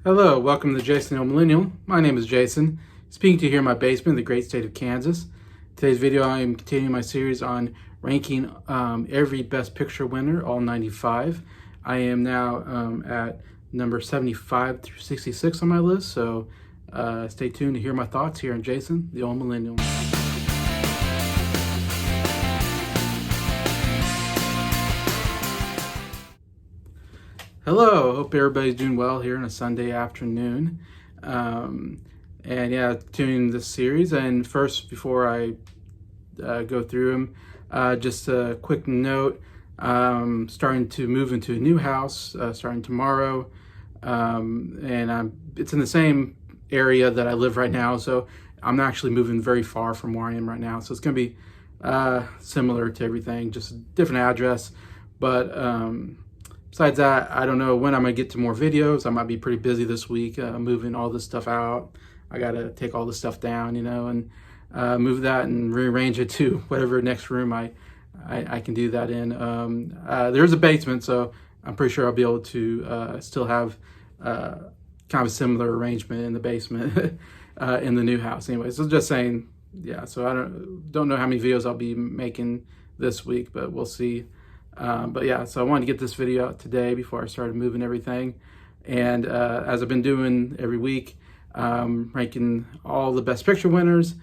Hello, welcome to Jason the Millennial. My name is Jason, speaking to you here in my basement in the great state of Kansas. Today's video, I am continuing my series on ranking every Best Picture winner, all 95. I am now at number 75 through 66 on my list, so stay tuned to hear my thoughts here on Jason the Old Millennial. Hello, hope everybody's doing well here on a Sunday afternoon. And yeah, tuning this series. And first, before I go through them, just a quick note. Starting to move into a new house starting tomorrow. It's in the same area that I live right now, so I'm not actually moving very far from where I am right now. So it's going to be similar to everything, just a different address. But besides that, I don't know when I'm going to get to more videos. I might be pretty busy this week moving all this stuff out. I got to take all this stuff down, and move that and rearrange it to whatever next room I can do that in. There's a basement, so I'm pretty sure I'll be able to still have kind of a similar arrangement in the basement in the new house. Anyway, so just saying, yeah, so I don't know how many videos I'll be making this week, but we'll see. But yeah, so I wanted to get this video out today before I started moving everything. And as I've been doing every week, ranking all the Best Picture winners.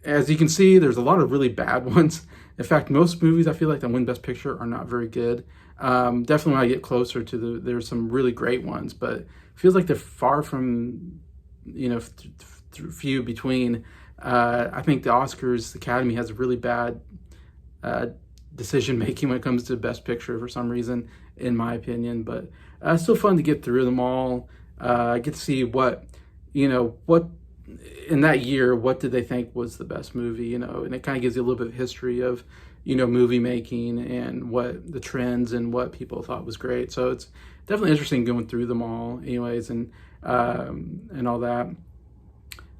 As you can see, there's a lot of really bad ones. In fact, most movies I feel like that win Best Picture are not very good. Definitely when I get closer to there's some really great ones, but it feels like they're far from, few between. I think the Oscars, the Academy has a really bad decision making when it comes to Best Picture for some reason, in my opinion. But it's still fun to get through them all. I get to see what in that year, what did they think was the best movie, and it kind of gives you a little bit of history of, movie making and what the trends and what people thought was great. So it's definitely interesting going through them all anyways, and all that.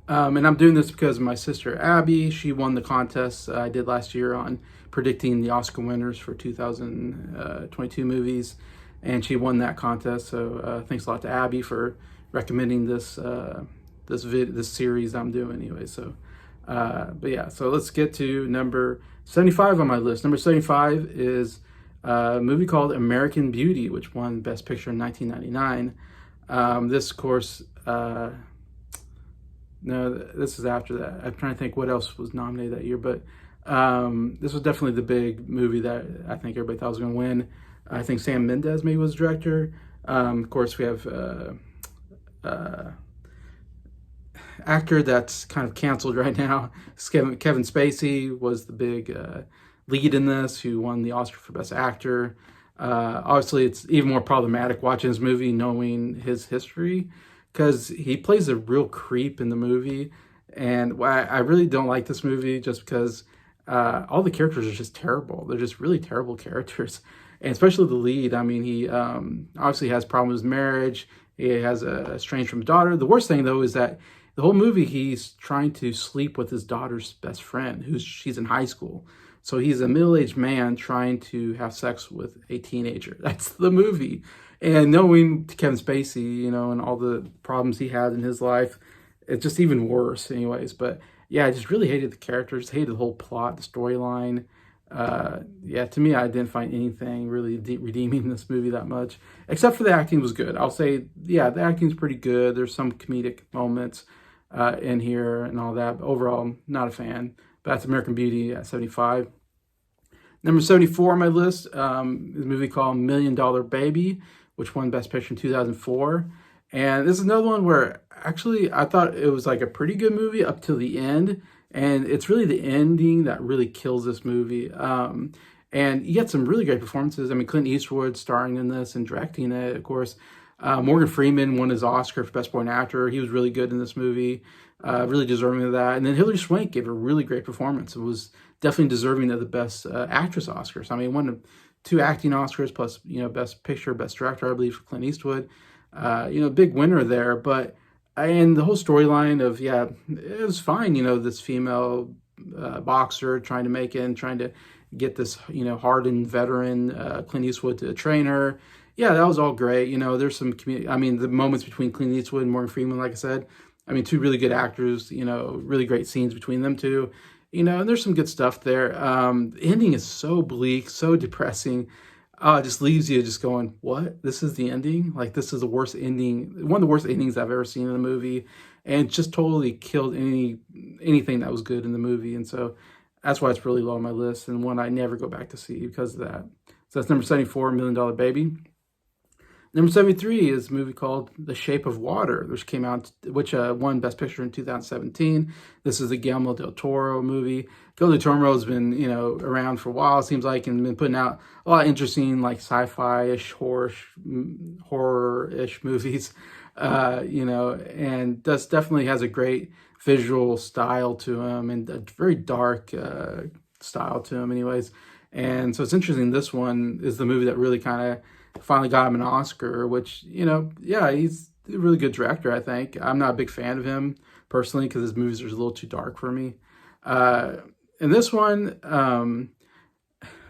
And I'm doing this because my sister Abby, she won the contest I did last year on predicting the Oscar winners for 2022 movies, and she won that contest. So thanks a lot to Abby for recommending this this series I'm doing anyway. So but yeah, so let's get to number 75 on my list. Number 75 is a movie called American Beauty, which won Best Picture in 1999. This, of course, no, this is after that. I'm trying to think what else was nominated that year, but this was definitely the big movie that I think everybody thought was going to win. I think Sam Mendes maybe was director. Of course, we have actor that's kind of canceled right now. Kevin Spacey was the big lead in this, who won the Oscar for Best Actor. Obviously, it's even more problematic watching this movie knowing his history, because he plays a real creep in the movie. And I really don't like this movie just because all the characters are just terrible. They're just really terrible characters. And especially the lead. I mean, he obviously has problems with marriage. He has a estranged from daughter. The worst thing, though, is that the whole movie he's trying to sleep with his daughter's best friend, she's in high school. So he's a middle-aged man trying to have sex with a teenager. That's the movie. And knowing Kevin Spacey, and all the problems he had in his life, it's just even worse anyways. But yeah, I just really hated the characters, hated the whole plot, the storyline. Yeah, to me, I didn't find anything really redeeming in this movie that much, except for the acting was good. I'll say, yeah, the acting's pretty good. There's some comedic moments in here and all that, but overall, not a fan. But that's American Beauty at 75. Number 74 on my list is a movie called $1 Million Baby, which won Best Picture in 2004. And this is another one where actually I thought it was like a pretty good movie up till the end. And it's really the ending that really kills this movie. And you get some really great performances. I mean, Clint Eastwood starring in this and directing it, of course. Morgan Freeman won his Oscar for Best Supporting Actor. He was really good in this movie, really deserving of that. And then Hilary Swank gave a really great performance. It was definitely deserving of the Best Actress Oscars. I mean, won 2 acting Oscars plus, Best Picture, Best Director, I believe, for Clint Eastwood. Big winner there. But and the whole storyline of, yeah, it was fine. This female boxer trying to make it and trying to get this, hardened veteran Clint Eastwood to train her. Yeah, that was all great. There's some I mean, the moments between Clint Eastwood and Morgan Freeman, like I said, I mean, two really good actors. Really great scenes between them two. And there's some good stuff there. The ending is so bleak, so depressing. It just leaves you just going, "What? This is the ending? Like this is the worst ending, one of the worst endings I've ever seen in a movie," and just totally killed anything that was good in the movie. And so that's why it's really low on my list and one I never go back to see because of that. So that's number 74, $1 Million Baby. Number 73 is a movie called The Shape of Water, which won Best Picture in 2017. This is a Guillermo del Toro movie. Guillermo del Toro has been, around for a while, it seems like, and been putting out a lot of interesting, like, sci-fi-ish, horror-ish movies, and definitely has a great visual style to him and a very dark style to him anyways. And so it's interesting, this one is the movie that really kind of finally got him an Oscar, which, yeah, he's a really good director, I think. I'm not a big fan of him personally because his movies are a little too dark for me. And this one,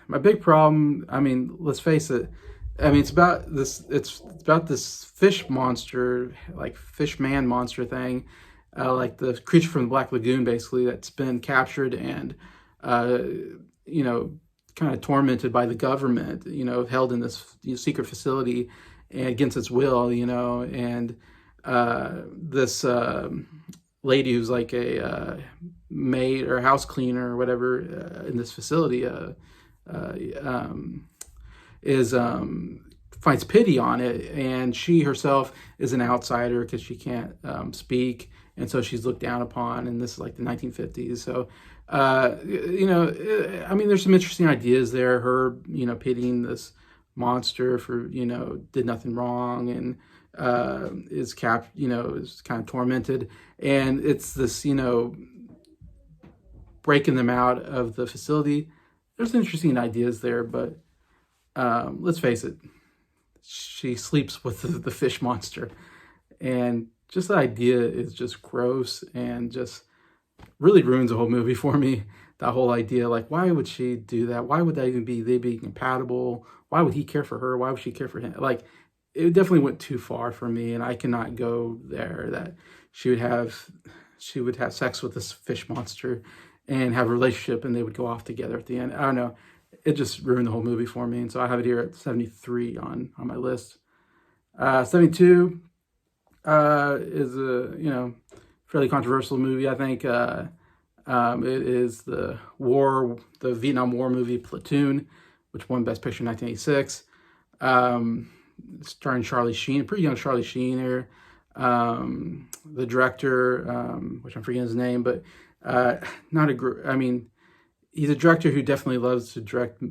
my big problem, I mean, let's face it, I mean, it's about this fish monster, like fish man monster thing, like the creature from the Black Lagoon, basically, that's been captured and, you know, kind of tormented by the government, held in this secret facility and against its will, and this lady who's like a maid or house cleaner or whatever in this facility is finds pity on it, and she herself is an outsider because she can't speak, and so she's looked down upon. And this is like the 1950s, so I mean, there's some interesting ideas there. Her, pitying this monster for, did nothing wrong and is is kind of tormented, and it's this, breaking them out of the facility. There's interesting ideas there, but let's face it, she sleeps with the fish monster, and just the idea is just gross and just really ruins the whole movie for me. That whole idea, like, why would she do that? Why would that even they be compatible? Why would he care for her? Why would she care for him? Like, it definitely went too far for me, and I cannot go there. That she would have sex with this fish monster and have a relationship, and they would go off together at the end. I don't know. It just ruined the whole movie for me, and so I have it here at 73 on my list. 72 is a fairly controversial movie, I think. It is the Vietnam War movie Platoon, which won Best Picture in 1986. Starring Charlie Sheen, pretty young Charlie Sheen here. The director, which I'm forgetting his name, but I mean, he's a director who definitely loves to direct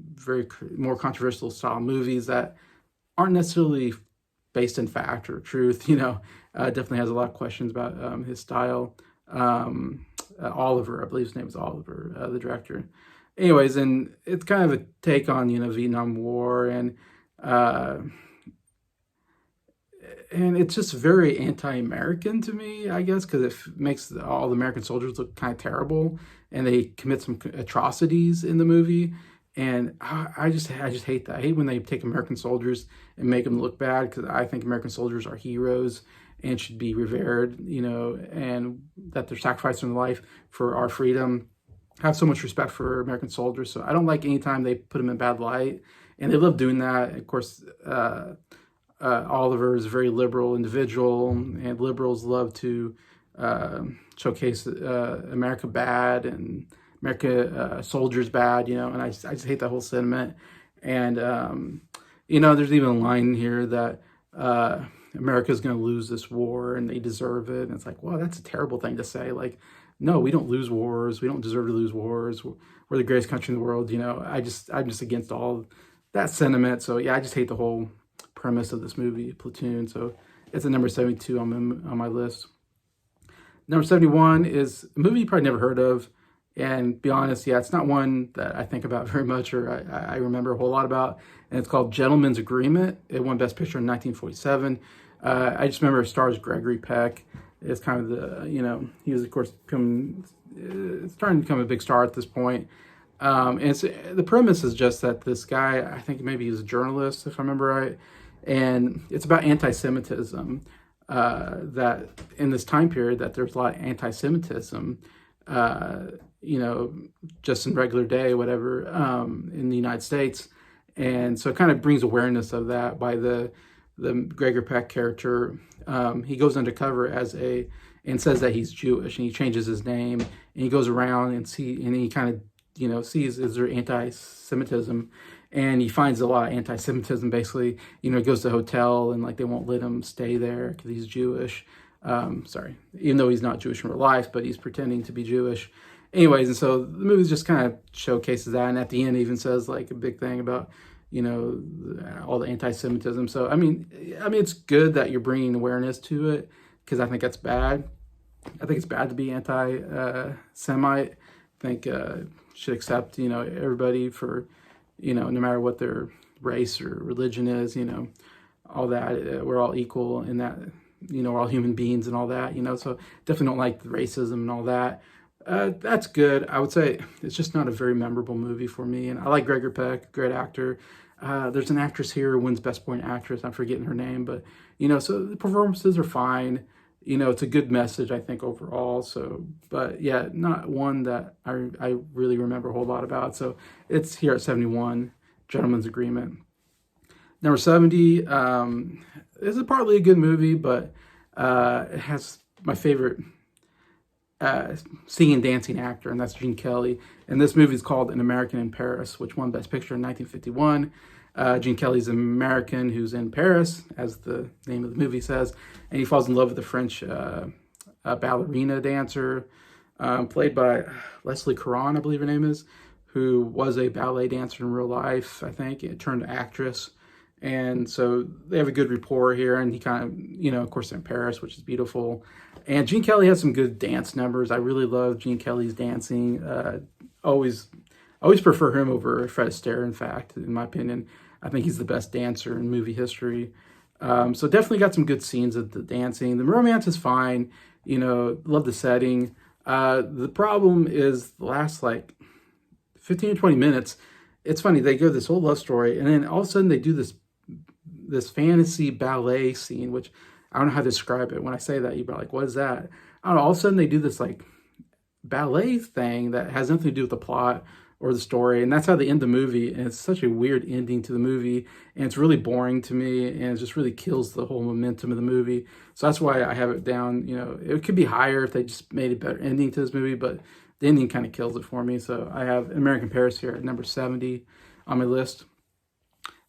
more controversial style movies that aren't necessarily based in fact or truth. Definitely has a lot of questions about his style. Oliver, I believe his name is Oliver, the director. Anyways, and it's kind of a take on Vietnam War, and it's just very anti-American to me, I guess, because it makes all the American soldiers look kind of terrible, and they commit some atrocities in the movie. And I just hate that. I hate when they take American soldiers and make them look bad, because I think American soldiers are heroes and should be revered, and that they're sacrificing their life for our freedom. I have so much respect for American soldiers, so I don't like anytime they put them in bad light, and they love doing that. Of course, Oliver is a very liberal individual, and liberals love to showcase America bad and America soldiers bad, and I just hate that whole sentiment. And there's even a line here that America's going to lose this war and they deserve it. And it's like, wow, that's a terrible thing to say. Like, no, we don't lose wars. We don't deserve to lose wars. We're the greatest country in the world. I'm just against all that sentiment. So yeah, I just hate the whole premise of this movie, Platoon. So it's a number 72 on my list. Number 71 is a movie you probably never heard of. And be honest, yeah, it's not one that I think about very much or I remember a whole lot about. And it's called Gentleman's Agreement. It won Best Picture in 1947. I just remember it stars Gregory Peck. It's kind of the, he was, of course, starting to become a big star at this point. And the premise is just that this guy, I think maybe he was a journalist, if I remember right, and it's about anti-Semitism. That in this time period, that there's a lot of anti-Semitism, you know, just in regular day, whatever, in the United States, and so it kind of brings awareness of that by the Gregor Peck character. He goes undercover and says that he's Jewish, and he changes his name, and he goes around and he kind of, you know, sees, is there anti-Semitism, and he finds a lot of anti-Semitism. Basically, you know, he goes to a hotel and like they won't let him stay there because he's Jewish. Sorry, even though he's not Jewish in real life, but he's pretending to be Jewish. Anyways, and so the movie just kind of showcases that, and at the end, it even says like a big thing about, you know, all the anti-Semitism. So I mean, it's good that you're bringing awareness to it, because I think that's bad. I think it's bad to be anti-Semite. I think should accept, you know, everybody for, you know, no matter what their race or religion is, you know, all that. We're all equal in that, you know, we're all human beings and all that, you know. So definitely don't like the racism and all that. That's good. I would say it's just not a very memorable movie for me. And I like Gregor Peck, great actor. There's an actress here who wins Best Supporting Actress. I'm forgetting her name, but, you know, so the performances are fine. You know, it's a good message, I think, overall. So, but yeah, not one that I really remember a whole lot about. So it's here at 71, Gentleman's Agreement. Number 70, this is partly a good movie, but it has my favorite singing and dancing actor, and that's Gene Kelly. And this movie is called An American in Paris, which won Best Picture in 1951. Gene Kelly's an American who's in Paris, as the name of the movie says, and he falls in love with a French ballerina dancer, played by Leslie Caron, I believe her name is, who was a ballet dancer in real life, I think, and turned actress. And so they have a good rapport here, and he kind of, you know, of course, in Paris, which is beautiful. And Gene Kelly has some good dance numbers. I really love Gene Kelly's dancing. Always prefer him over Fred Astaire, in fact, in my opinion. I think he's the best dancer in movie history. So definitely got some good scenes of the dancing. The romance is fine. You know, love the setting. The problem is the last, like, 15 or 20 minutes. It's funny. They go this whole love story, and then all of a sudden they do this fantasy ballet scene, which I don't know how to describe it. When I say that, you're like, what is that? I don't know. All of a sudden they do this, like, ballet thing that has nothing to do with the plot or the story, and that's how they end the movie. And it's such a weird ending to the movie, and it's really boring to me, and it just really kills the whole momentum of the movie. So that's why I have it down. You know, it could be higher if they just made a better ending to this movie, but the ending kind of kills it for me. So I have American Paris here at number 70 on my list.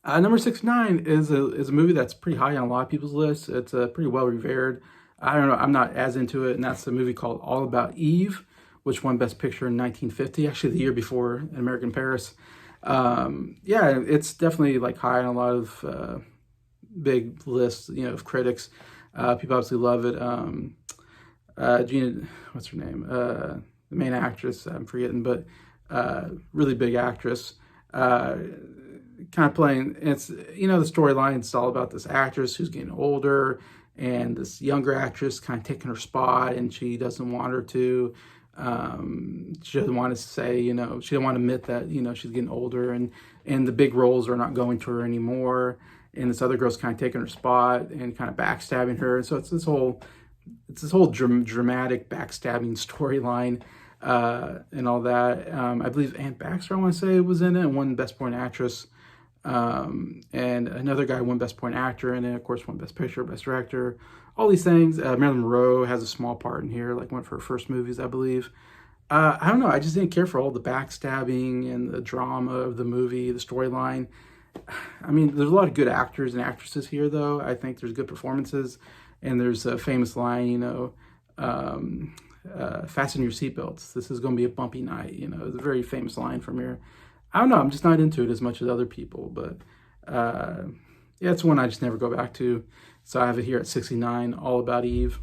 Number 69 is a movie that's pretty high on a lot of people's lists. It's pretty well revered. I don't know, I'm not as into it, and that's a movie called All About Eve, which won Best Picture in 1950, actually the year before American Paris. Yeah, it's definitely like high on a lot of big lists, you know, of critics. People obviously love it. Gina, what's her name? The main actress, I'm forgetting, but really big actress. Kind of playing, it's, you know, the storyline, it's all about this actress who's getting older, and this younger actress kind of taking her spot, and she doesn't want her to. She doesn't want to say, you know, she doesn't want to admit that, you know, she's getting older, and the big roles are not going to her anymore, and this other girl's kind of taking her spot and kind of backstabbing her. And so it's this whole dramatic backstabbing storyline, and all that. I believe Anne Baxter, I want to say, was in it and won Best Supporting Actress. And another guy won Best Supporting Actor, and then of course won Best Picture, Best Director, all these things. Marilyn Monroe has a small part in here, like one of her first movies, I believe. I don't know, I just didn't care for all the backstabbing and the drama of the movie, the storyline. I mean, there's a lot of good actors and actresses here, though. I think there's good performances, and there's a famous line, you know, fasten your seatbelts. This is going to be a bumpy night. You know, it's a very famous line from here. I don't know. I'm just not into it as much as other people, but yeah, it's one I just never go back to. So I have it here at 69, All About Eve.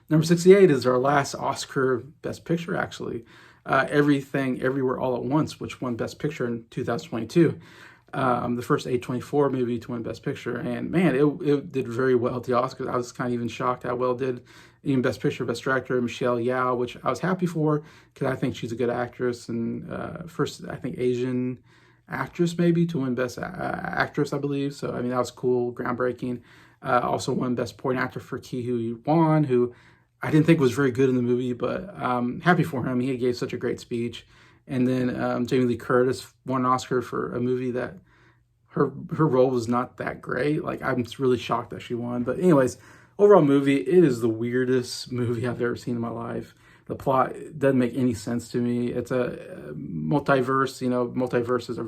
Number 68 is our last Oscar Best Picture, actually. Everything, Everywhere, All at Once, which won Best Picture in 2022. The first A24 movie to win Best Picture. And man, it did very well at the Oscars. I was kind of even shocked how well it did. Even Best Picture, Best Director, Michelle Yeoh, which I was happy for because I think she's a good actress. And first, I think, Asian actress maybe to win Best Actress, I believe. So, I mean, that was cool, groundbreaking. Also won Best Supporting Actor for Ke Huy Quan, who I didn't think was very good in the movie, but happy for him. He gave such a great speech. And then Jamie Lee Curtis won an Oscar for a movie that her role was not that great. Like, I'm really shocked that she won. But anyways, overall movie, it is the weirdest movie I've ever seen in my life. The plot doesn't make any sense to me. It's a multiverse. You know, multiverses are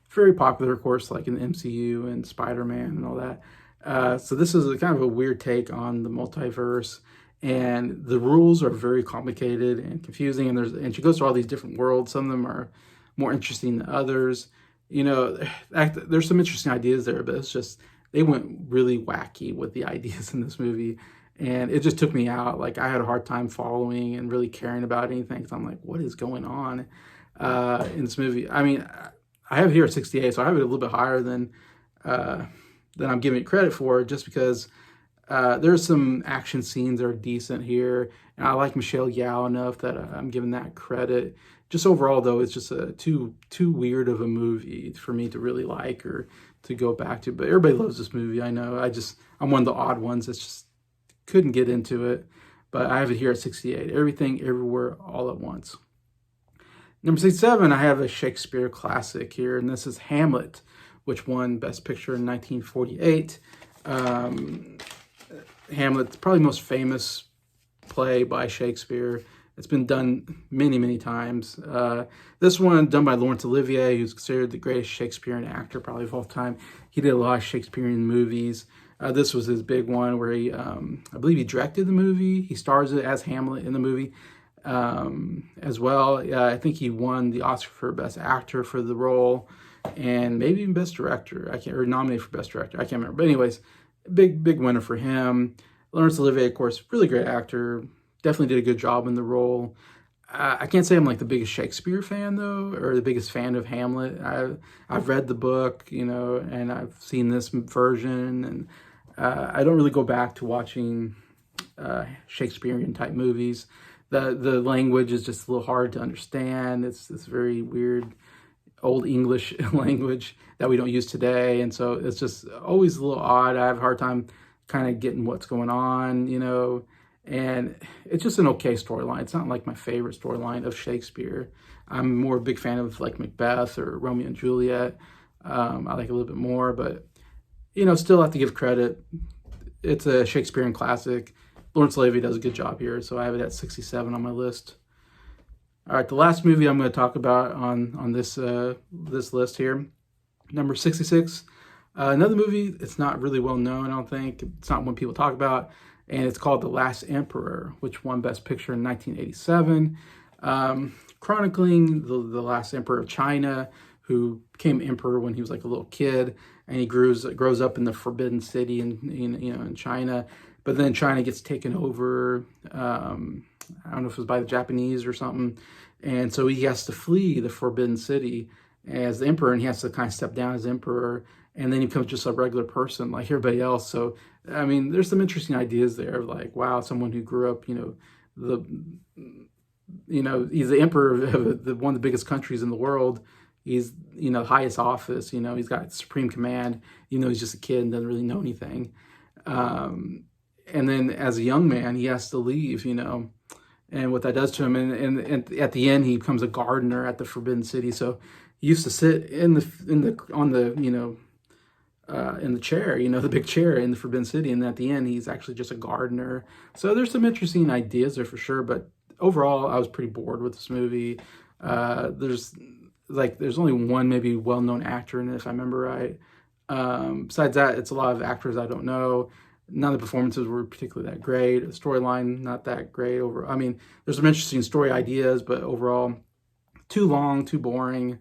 very popular, of course, like in the MCU and Spider-Man and all that. So this is kind of a weird take on the multiverse. And the rules are very complicated and confusing. And she goes through all these different worlds. Some of them are more interesting than others. You know, there's some interesting ideas there, but it's just, they went really wacky with the ideas in this movie. And it just took me out. Like, I had a hard time following and really caring about anything. Because I'm like, what is going on in this movie? I mean, I have it here at 68, so I have it a little bit higher than I'm giving it credit for, just because there's some action scenes that are decent here. And I like Michelle Yeoh enough that I'm giving that credit. Just overall, though, it's just too weird of a movie for me to really like or to go back to. But everybody loves this movie, I know. I'm one of the odd ones that's just couldn't get into it. But I have it here at 68. Everything, Everywhere, All at Once. Number 67, I have a Shakespeare classic here, and this is Hamlet, which won Best Picture in 1948. Hamlet's probably the most famous play by Shakespeare. It's been done many, many times. This one done by Laurence Olivier, who's considered the greatest Shakespearean actor probably of all time. He did a lot of Shakespearean movies. This was his big one where he, I believe he directed the movie. He stars as Hamlet in the movie as well. I think he won the Oscar for Best Actor for the role, and maybe even Best Director. Or nominated for Best Director. I can't remember. But anyways, big winner for him. Laurence Olivier, of course, really great actor. Definitely did a good job in the role. I can't say I'm like the biggest Shakespeare fan though, or the biggest fan of Hamlet. I've read the book, you know, and I've seen this version, and I don't really go back to watching Shakespearean type movies. The language is just a little hard to understand. It's this very weird old English language that we don't use today, and so it's just always a little odd. I have a hard time kind of getting what's going on, you know. And it's just an okay storyline. It's not like my favorite storyline of Shakespeare. I'm more a big fan of like Macbeth or Romeo and Juliet. I like a little bit more, but you know, still have to give credit. It's a Shakespearean classic. Laurence Olivier does a good job here, so I have it at 67 on my list. All right, the last movie I'm going to talk about on this this list here, number 66. Another movie. It's not really well known. I don't think it's not one people talk about. And it's called The Last Emperor, which won Best Picture in 1987, chronicling the last emperor of China, who became emperor when he was like a little kid, and he grows up in the Forbidden City in China. But then China gets taken over. I don't know if it was by the Japanese or something, and so he has to flee the Forbidden City as the emperor, and he has to kind of step down as emperor. And then he becomes just a regular person like everybody else. So, I mean, there's some interesting ideas there. Like, wow, someone who grew up, he's the emperor of one of the biggest countries in the world. He's, the highest office, he's got supreme command. He's just a kid and doesn't really know anything. And then as a young man, he has to leave, and what that does to him. And at the end, he becomes a gardener at the Forbidden City. So he used to sit in the chair, the big chair in the Forbidden City. And at the end, he's actually just a gardener. So there's some interesting ideas there for sure. But overall, I was pretty bored with this movie. There's only one maybe well-known actor in it, if I remember right. Besides that, it's a lot of actors I don't know. None of the performances were particularly that great. The storyline, not that great. There's some interesting story ideas, but overall, too long, too boring.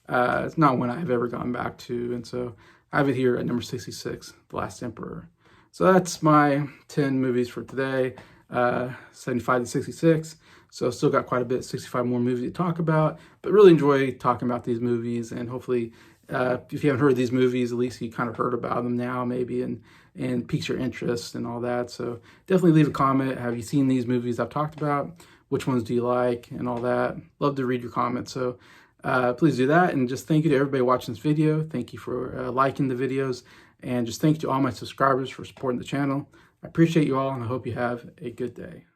It's not one I've ever gone back to. And so I have it here at number 66, The Last Emperor. So that's my 10 movies for today, 75 to 66. So still got quite a bit, 65 more movies to talk about, but really enjoy talking about these movies. And hopefully, if you haven't heard of these movies, at least you kind of heard about them now maybe, and piques your interest and all that. So definitely leave a comment. Have you seen these movies I've talked about? Which ones do you like and all that? Love to read your comments. So please do that. And just thank you to everybody watching this video. Thank you for liking the videos. And just thank you to all my subscribers for supporting the channel. I appreciate you all, and I hope you have a good day.